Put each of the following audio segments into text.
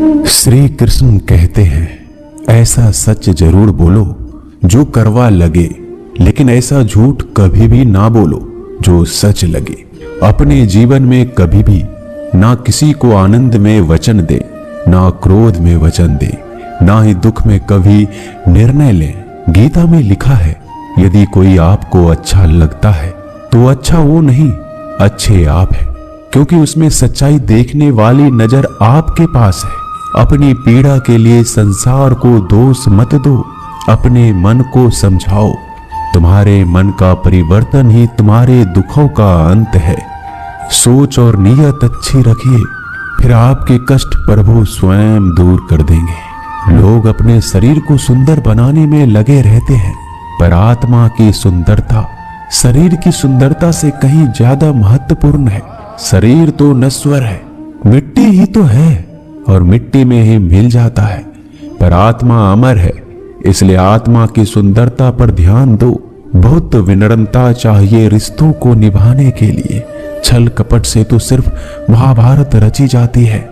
श्री कृष्ण कहते हैं, ऐसा सच जरूर बोलो जो कड़वा लगे, लेकिन ऐसा झूठ कभी भी ना बोलो जो सच लगे। अपने जीवन में कभी भी ना किसी को आनंद में वचन दे, ना क्रोध में वचन दे, ना ही दुख में कभी निर्णय ले। गीता में लिखा है, यदि कोई आपको अच्छा लगता है तो अच्छा वो नहीं, अच्छे आप है, क्योंकि उसमें सच्चाई देखने वाली नजर आपके पास है। अपनी पीड़ा के लिए संसार को दोष मत दो, अपने मन को समझाओ। तुम्हारे मन का परिवर्तन ही तुम्हारे दुखों का अंत है। सोच और नीयत अच्छी रखिए, फिर आपके कष्ट प्रभु स्वयं दूर कर देंगे। लोग अपने शरीर को सुंदर बनाने में लगे रहते हैं, पर आत्मा की सुंदरता शरीर की सुंदरता से कहीं ज्यादा महत्वपूर्ण है। शरीर तो नश्वर है, मिट्टी ही तो है और मिट्टी में ही मिल जाता है, पर आत्मा अमर है। इसलिए आत्मा की सुंदरता पर ध्यान दो। बहुत विनम्रता चाहिए रिश्तों को निभाने के लिए। छल कपट से तो सिर्फ महाभारत रची जाती है।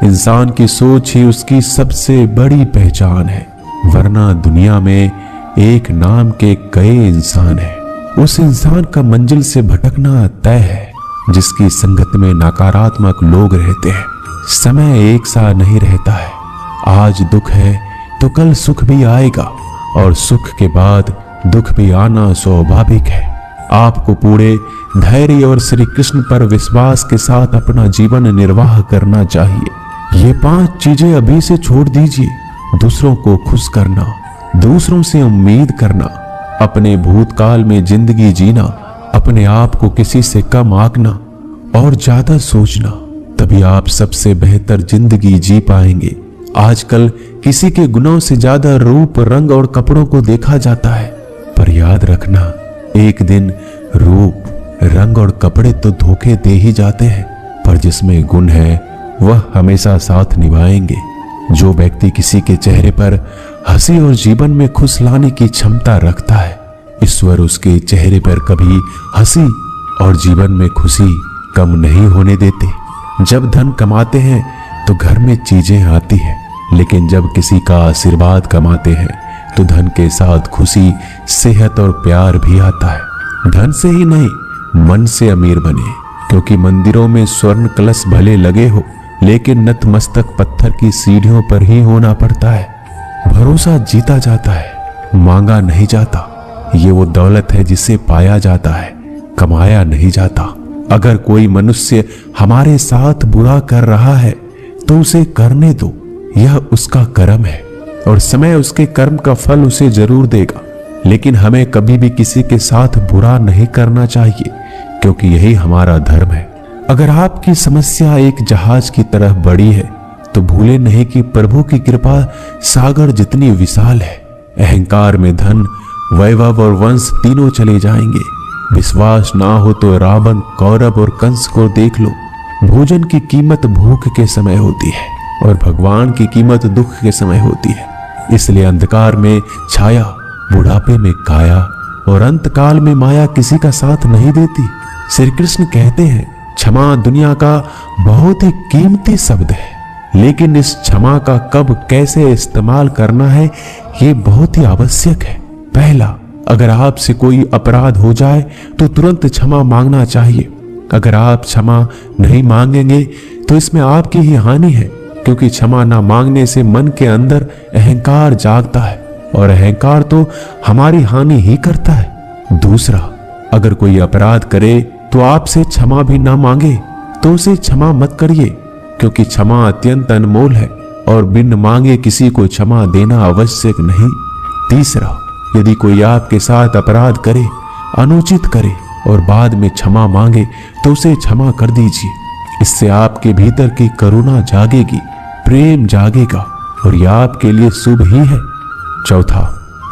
इंसान की सोच ही उसकी सबसे बड़ी पहचान है, वरना दुनिया में एक नाम के कई इंसान हैं। उस इंसान का मंजिल से भटकना तय है जिसकी संगत में नकारात्मक लोग रहते हैं। समय एक सा नहीं रहता है। आज दुख है तो कल सुख भी आएगा, और सुख के बाद दुख भी आना स्वाभाविक है। आपको पूरे धैर्य और श्री कृष्ण पर विश्वास के साथ अपना जीवन निर्वाह करना चाहिए। ये 5 चीजें अभी से छोड़ दीजिए। दूसरों को खुश करना, दूसरों से उम्मीद करना, अपने भूतकाल में जिंदगी जीना, अपने आप को किसी से कम आंकना और ज्यादा सोचना, तभी आप सबसे बेहतर जिंदगी जी पाएंगे। आजकल किसी के गुणों से ज्यादा रूप, रंग और कपड़ों को देखा जाता है, पर याद रखना, एक दिन रूप, रंग और कपड़े तो धोखे दे ही जाते हैं, पर जिसमें गुण है वह हमेशा साथ निभाएंगे। जो व्यक्ति किसी के चेहरे पर हंसी और जीवन में खुश लाने की क्षमता रखता है, ईश्वर उसके चेहरे पर कभी हंसी और जीवन में खुशी कम नहीं होने देते। जब धन कमाते हैं तो घर में चीजें आती हैं, लेकिन जब किसी का आशीर्वाद कमाते हैं तो धन के साथ खुशी, सेहत और प्यार भी आता है। धन से ही नहीं, मन से अमीर बने, क्योंकि मंदिरों में स्वर्ण कलश भले लगे हो, लेकिन नतमस्तक पत्थर की सीढ़ियों पर ही होना पड़ता है। भरोसा जीता जाता है, मांगा नहीं जाता। ये वो दौलत है जिसे पाया जाता है, कमाया नहीं जाता। अगर कोई मनुष्य हमारे साथ बुरा कर रहा है तो उसे करने दो, यह उसका कर्म है और समय उसके कर्म का फल उसे जरूर देगा। लेकिन हमें कभी भी किसी के साथ बुरा नहीं करना चाहिए, क्योंकि यही हमारा धर्म है। अगर आपकी समस्या एक जहाज की तरह बड़ी है तो भूले नहीं कि प्रभु की कृपा सागर जितनी विशाल है। अहंकार में धन, वैभव और वंश तीनों चले जाएंगे। विश्वास ना हो तो रावण, कौरव और कंस को देख लो। भोजन की कीमत भूख के समय होती है और भगवान की कीमत दुख के समय होती है। इसलिए अंधकार में छाया, बुढ़ापे में काया और अंतकाल में माया किसी का साथ नहीं देती। श्री कृष्ण कहते हैं, क्षमा दुनिया का बहुत ही कीमती शब्द है, लेकिन इस क्षमा का कब कैसे इस्तेमाल करना है ये बहुत ही आवश्यक है। पहला, अगर आपसे कोई अपराध हो जाए तो तुरंत क्षमा मांगना चाहिए। अगर आप क्षमा नहीं मांगेंगे तो इसमें आपकी ही हानि है, क्योंकि क्षमा ना मांगने से मन के अंदर अहंकार जागता है और अहंकार तो हमारी हानि ही करता है। दूसरा, अगर कोई अपराध करे तो आपसे क्षमा भी ना मांगे तो उसे क्षमा मत करिए, क्योंकि क्षमा अत्यंत अनमोल है और बिन मांगे किसी को क्षमा देना आवश्यक नहीं। तीसरा, यदि कोई आपके साथ अपराध करे, अनुचित करे और बाद में क्षमा मांगे तो उसे क्षमा कर दीजिए। इससे आपके भीतर की करुणा जागेगी, प्रेम जागेगा और यह आपके लिए शुभ ही है। चौथा,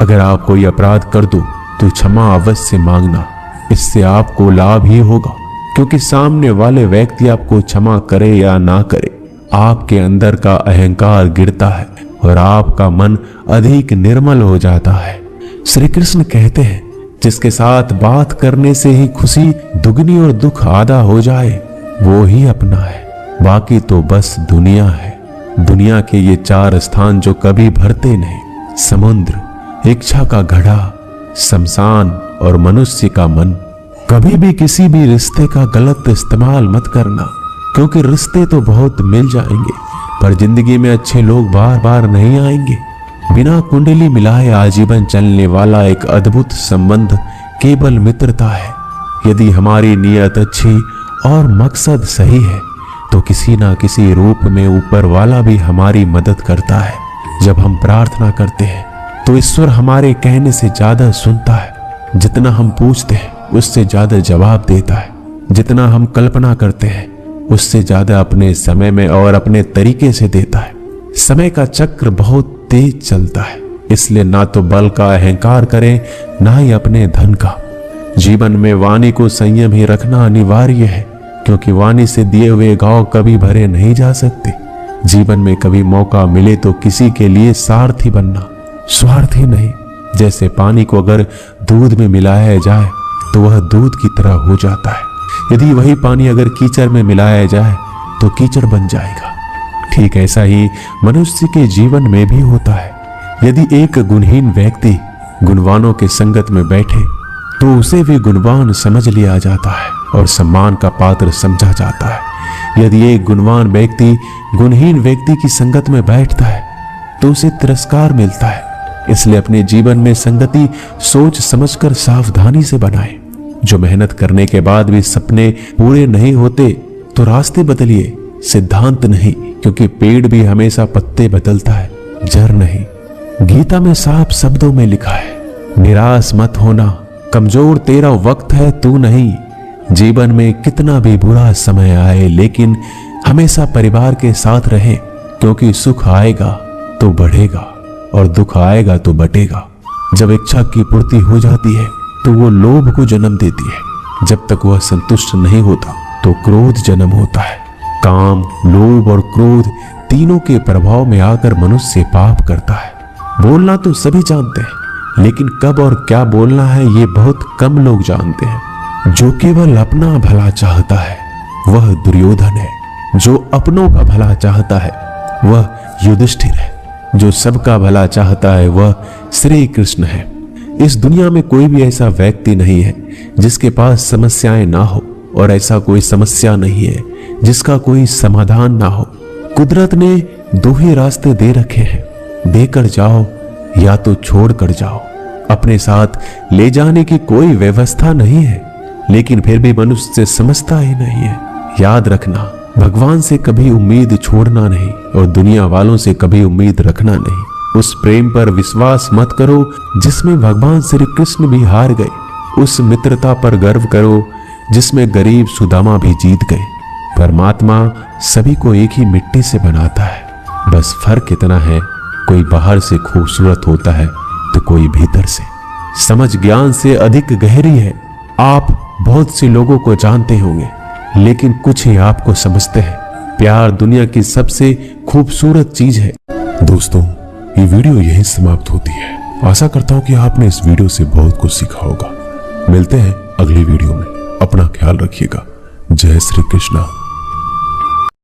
अगर आप कोई अपराध कर दो तो क्षमा अवश्य मांगना। इससे आपको लाभ ही होगा, क्योंकि सामने वाले व्यक्ति आपको क्षमा करे या ना करे, आपके अंदर का अहंकार गिरता है और आपका मन अधिक निर्मल हो जाता है। श्री कृष्ण कहते हैं, जिसके साथ बात करने से ही खुशी दुगनी और दुख आधा हो जाए वो ही अपना है, बाकी तो बस दुनिया है। दुनिया के ये 4 स्थान जो कभी भरते नहीं, समुद्र, इच्छा का घड़ा, शमशान और मनुष्य का मन। कभी भी किसी भी रिश्ते का गलत इस्तेमाल मत करना, क्योंकि रिश्ते तो बहुत मिल जाएंगे पर जिंदगी में अच्छे लोग बार बार नहीं आएंगे। बिना कुंडली मिलाए आजीवन चलने वाला एक अद्भुत संबंध केवल मित्रता है। यदि हमारी नीयत अच्छी और मकसद सही है तो किसी ना किसी रूप में ऊपर वाला भी हमारी मदद करता है। जब हम प्रार्थना करते हैं तो ईश्वर हमारे कहने से ज्यादा सुनता है। जितना हम पूछते हैं उससे ज्यादा जवाब देता है। जितना हम कल्पना करते हैं उससे ज्यादा अपने समय में और अपने तरीके से देता है। समय का चक्र बहुत तेज चलता है, इसलिए ना तो बल का अहंकार करें ना ही अपने धन का। जीवन में वाणी को संयम ही रखना अनिवार्य है, क्योंकि वाणी से दिए हुए घाव कभी भरे नहीं जा सकते। जीवन में कभी मौका मिले तो किसी के लिए सारथी बनना, स्वार्थी नहीं। जैसे पानी को अगर दूध में मिलाया जाए तो वह दूध की तरह हो जाता है, यदि वही पानी अगर कीचड़ में मिलाया जाए तो कीचड़ बन जाएगा। ठीक ऐसा ही मनुष्य के जीवन में भी होता है। यदि एक गुणहीन व्यक्ति गुणवानों के संगत में बैठे तो उसे भी गुणवान समझ लिया जाता है और सम्मान का पात्र समझा जाता है। यदि एक गुणवान व्यक्ति गुणहीन व्यक्ति की संगत में बैठता है तो उसे तिरस्कार मिलता है। इसलिए अपने जीवन में संगति सोच समझकर सावधानी से बनाएं। जो मेहनत करने के बाद भी सपने पूरे नहीं होते तो रास्ते बदलिए, सिद्धांत नहीं, क्योंकि पेड़ भी हमेशा पत्ते बदलता है, जड़ नहीं। गीता में साफ शब्दों में लिखा है, निराश मत होना, कमजोर तेरा वक्त है तू नहीं। जीवन में कितना भी बुरा समय आए लेकिन हमेशा परिवार के साथ रहे, क्योंकि सुख आएगा तो बढ़ेगा और दुख आएगा तो बटेगा। जब इच्छा की पूर्ति हो जाती है तो वो लोभ को जन्म देती है। जब तक वह संतुष्ट नहीं होता तो क्रोध जन्म होता है। काम, लोभ और क्रोध तीनों के प्रभाव में आकर मनुष्य पाप करता है। बोलना तो सभी जानते हैं, लेकिन कब और क्या बोलना है ये बहुत कम लोग जानते हैं। जो केवल अपना भला चाहता है वह दुर्योधन है, जो अपनों का भला चाहता है वह युधिष्ठिर है, जो सबका भला चाहता है वह श्री कृष्ण है। इस दुनिया में कोई भी ऐसा व्यक्ति नहीं है जिसके पास समस्याएं ना हो, और ऐसा कोई समस्या नहीं है जिसका कोई समाधान ना हो। कुदरत ने 2 ही रास्ते दे रखे हैं, देकर जाओ या तो छोड़ कर जाओ। अपने साथ ले जाने की कोई व्यवस्था नहीं है, लेकिन फिर भी मनुष्य समझता ही नहीं है। याद रखना, भगवान से कभी उम्मीद छोड़ना नहीं और दुनिया वालों से कभी उम्मीद रखना नहीं। उस प्रेम पर विश्वास मत करो जिसमें भगवान श्री कृष्ण भी हार गए। उस मित्रता पर गर्व करो जिसमें गरीब सुदामा भी जीत गए। परमात्मा सभी को एक ही मिट्टी से बनाता है, बस फर्क इतना है, कोई बाहर से खूबसूरत होता है तो कोई भीतर से। समझ ज्ञान से अधिक गहरी है। आप बहुत से लोगों को जानते होंगे, लेकिन कुछ ही आपको समझते हैं। प्यार दुनिया की सबसे खूबसूरत चीज है। दोस्तों, ये वीडियो यहीं समाप्त होती है। आशा करता हूं कि आपने इस वीडियो से बहुत कुछ सीखा होगा। मिलते हैं अगली वीडियो में। अपना ख्याल रखिएगा। जय श्री कृष्णा।